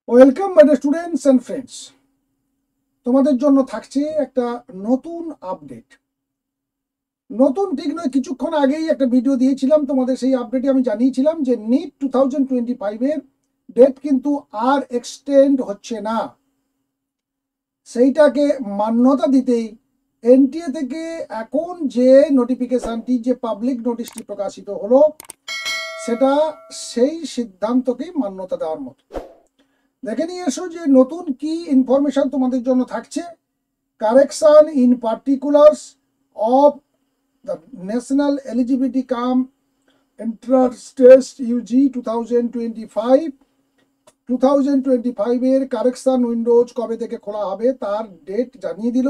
Welcome my dear students and friends. তোমাদের জন্য থাকছে একটা নতুন আপডেট। নতুন ঠিক নয়, কিছুক্ষণ আগেই একটা ভিডিও দিয়েছিলাম তোমাদের। সেই আপডেটে আমি জানিয়েছিলাম যে নিট 2025-এর ডেট কিন্তু আর এক্সটেন্ড হচ্ছে না। সেইটাকে মান্যতা দিতেই এনটিএ থেকে এখন যে নোটিফিকেশনটি, যে পাবলিক নোটিশটি প্রকাশিত হলো, সেটা সেই সিদ্ধান্তকেই মান্যতা দেওয়ার মতো। দেখে নিয়ে এসো যে নতুন কি ইনফরমেশন তোমাদের জন্য থাকছে। Correction in particulars of the national eligibility cum entrance test UG 2025 এর কারেকশন উইন্ডোজ কবে থেকে খোলা হবে তার ডেট জানিয়ে দিল।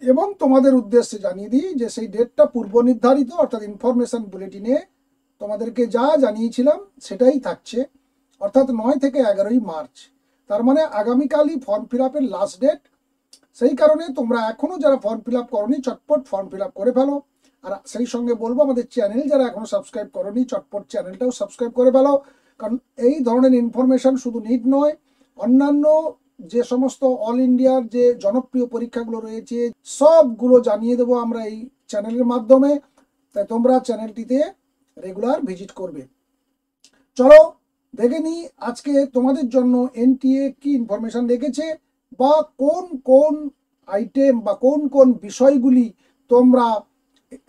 এবং তোমাদের উদ্দেশ্যে জানিয়ে দিই যে সেই ডেটটা পূর্ব নির্ধারিত, অর্থাৎ ইনফরমেশন বুলেটিনে তোমাদেরকে যা জানিয়েছিলাম সেটাই থাকছে, অর্থাৎ 9 থেকে 11ই মার্চ। তার মানে আগামীকালই ফর্ম ফিল আপের লাস্ট ডেট। সেই কারণে তোমরা এখনও যারা ফর্ম ফিল আপ করোনি, চটপট ফর্ম ফিল আপ করে ফেলো। আর সেই সঙ্গে বলবো, আমাদের চ্যানেল যারা এখনও সাবস্ক্রাইব করোনি, চটপট চ্যানেলটাও সাবস্ক্রাইব করে ফেলো। কারণ এই ধরনের ইনফরমেশন শুধু নিট নয়, অন্যান্য যে সমস্ত অল ইন্ডিয়ার যে জনপ্রিয় পরীক্ষাগুলো রয়েছে সবগুলো জানিয়ে দেবো আমরা এই চ্যানেলের মাধ্যমে। তাই তোমরা চ্যানেলটিতে রেগুলার ভিজিট করবে। চলো দেখে নিই আজকে তোমাদের জন্য এনটিএ কি ইনফরমেশন রেখেছে, বা কোন কোন আইটেম বা কোন কোন বিষয়গুলি তোমরা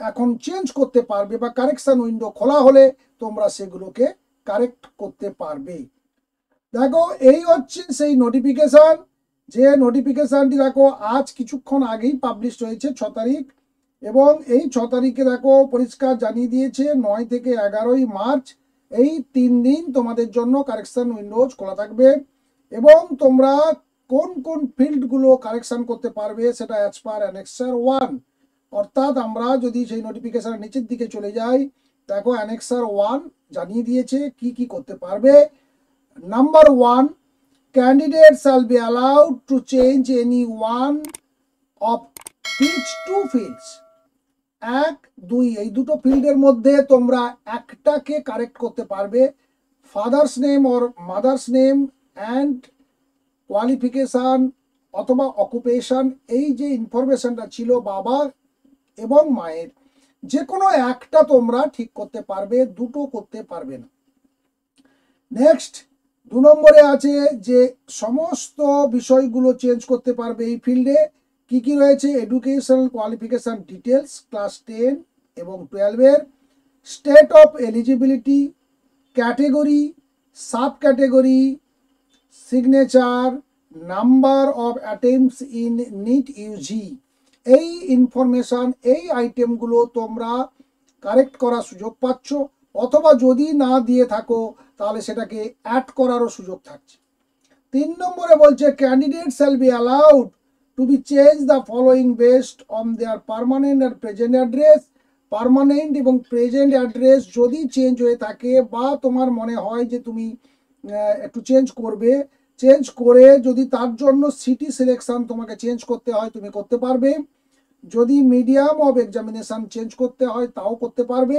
এখন চেঞ্জ করতে পারবে, বা কারেকশন উইন্ডো খোলা হলে তোমরা সেগুলোকে কারেক্ট করতে পারবে। দেখো, এই হচ্ছে সেই নোটিফিকেশন। যে নোটিফিকেশনটি দেখো আজ কিছুক্ষণ আগেই পাবলিশ হয়েছে, 6 তারিখ। এবং এই 6 তারিখে দেখো পরিষ্কার জানিয়ে দিয়েছে 9 থেকে 11ই মার্চ এই 3 দিন তোমাদের জন্য কারেকশন উইন্ডোজ খোলা থাকবে। এবং তোমরা কোন কোন ফিল্ডগুলো কারেকশন করতে পারবে সেটা অ্যাজ পার অ্যানেক্সার 1। অর্থাৎ আমরা যদি সেই নোটিফিকেশনের নিচের দিকে চলে যাই, দেখো অ্যানেক্সার 1 জানিয়ে দিয়েছে কি কি করতে পারবে। Number 1, candidates shall be allowed to change any one of each two fields। 1, 2 এই দুটো ফিল্ডের মধ্যে তোমরা একটাকে কারেক্ট করতে পারবে। Father's name or mother's name and qualification অথবা অকুপেশন, এই যে ইনফরমেশনটা ছিল বাবা এবং মায়ের, যে কোনো একটা তোমরা ঠিক করতে পারবে, দুটো করতে পারবে না। নেক্সট 2 নম্বরে আছে যে সমস্ত বিষয়গুলো চেঞ্জ করতে পারবে এই ফিল্ডে। কি কি রয়েছে? এডুকেশনাল কোয়ালিফিকেশান ডিটেলস ক্লাস 10 এবং 12-এর, state of eligibility, category, sub category, signature, number of attempts in NEET UG. এই ইনফরমেশান, এই আইটেমগুলো তোমরা কারেক্ট করার সুযোগ পাচ্ছ, অথবা যদি না দিয়ে থাকো তাহলে সেটাকে অ্যাড করারও সুযোগ থাকছে। 3 নম্বরে বলছে candidate shall be allowed to be change the following based on their permanent or present address. Permanent এবং প্রেজেন্ট অ্যাড্রেস যদি চেঞ্জ হয়ে থাকে, বা তোমার মনে হয় যে তুমি একটু চেঞ্জ করবে, চেঞ্জ করে যদি তার জন্য সিটি সিলেকশন তোমাকে চেঞ্জ করতে হয়, তুমি করতে পারবে। যদি মিডিয়াম অফ এক্সামিনেশন চেঞ্জ করতে হয় তাও করতে পারবে।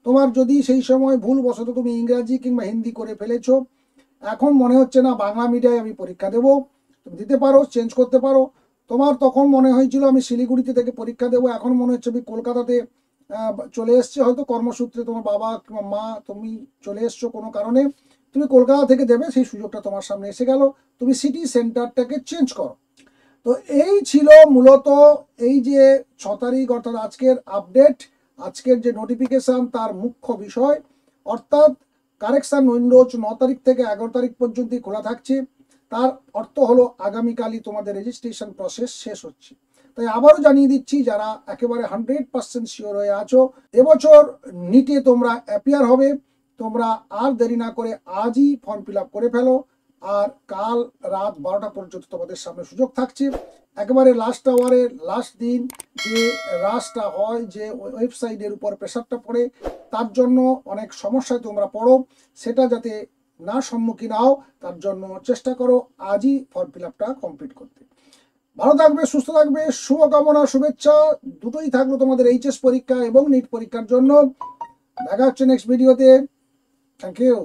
তোমার যদি সেই সময় ভুলবশত তুমি ইংরাজি কিংবা হিন্দি করে ফেলেছো, এখন মনে হচ্ছে না বাংলা মিডিয়ায় আমি পরীক্ষা দেবো, তুমি দিতে পারো, চেঞ্জ করতে পারো। তোমার তখন মনে হয়েছিল আমি শিলিগুড়িতে থেকে পরীক্ষা দেবো, এখন মনে হচ্ছে আমি কলকাতাতে চলে এসছে, হয়তো কর্মসূত্রে তোমার বাবা কিংবা মা, তুমি চলে এসছো কোনো কারণে, তুমি কলকাতা থেকে দেবে, সেই সুযোগটা তোমার সামনে এসে গেল, তুমি সিটি সেন্টারটাকে চেঞ্জ করো। তো এই ছিল মূলত এই যে 6 তারিখ অর্থাৎ আজকের আপডেট, আজকের যে নোটিফিকেশান তার মুখ্য বিষয়। অর্থাৎ কারেকশান উইন্ডোজ 9 তারিখ থেকে 11 তারিখ পর্যন্তই খোলা থাকছে। তার অর্থ হলো আগামীকালই তোমাদের রেজিস্ট্রেশন প্রসেস শেষ হচ্ছে। তাই আবারও জানিয়ে দিচ্ছি, যারা একেবারে 100% শিওর হয়ে আছো এবছর নিটে তোমরা অ্যাপিয়ার হবে, তোমরা আর দেরি না করে আজই ফর্ম ফিল আপ করে ফেলো। আর কাল রাত 12টা পর্যন্ত তোমাদের সামনে সুযোগ থাকছে। একেবারে লাস্ট আওয়ারে, লাস্ট দিন যে রাশটা হয়, যে ওয়েবসাইটের উপর প্রেশারটা পড়ে, তার জন্য অনেক সমস্যায় তোমরা পড়ো, সেটা যাতে না সম্মুখীন হও তার জন্য চেষ্টা করো আজই ফর্ম ফিল আপটা কমপ্লিট করতে। ভালো থাকবে, সুস্থ থাকবে, শুভকামনা, শুভেচ্ছা দুটোই থাকলো তোমাদের এইচএস পরীক্ষা এবং নিট পরীক্ষার জন্য। দেখা হচ্ছে নেক্সট ভিডিওতে। Thank you.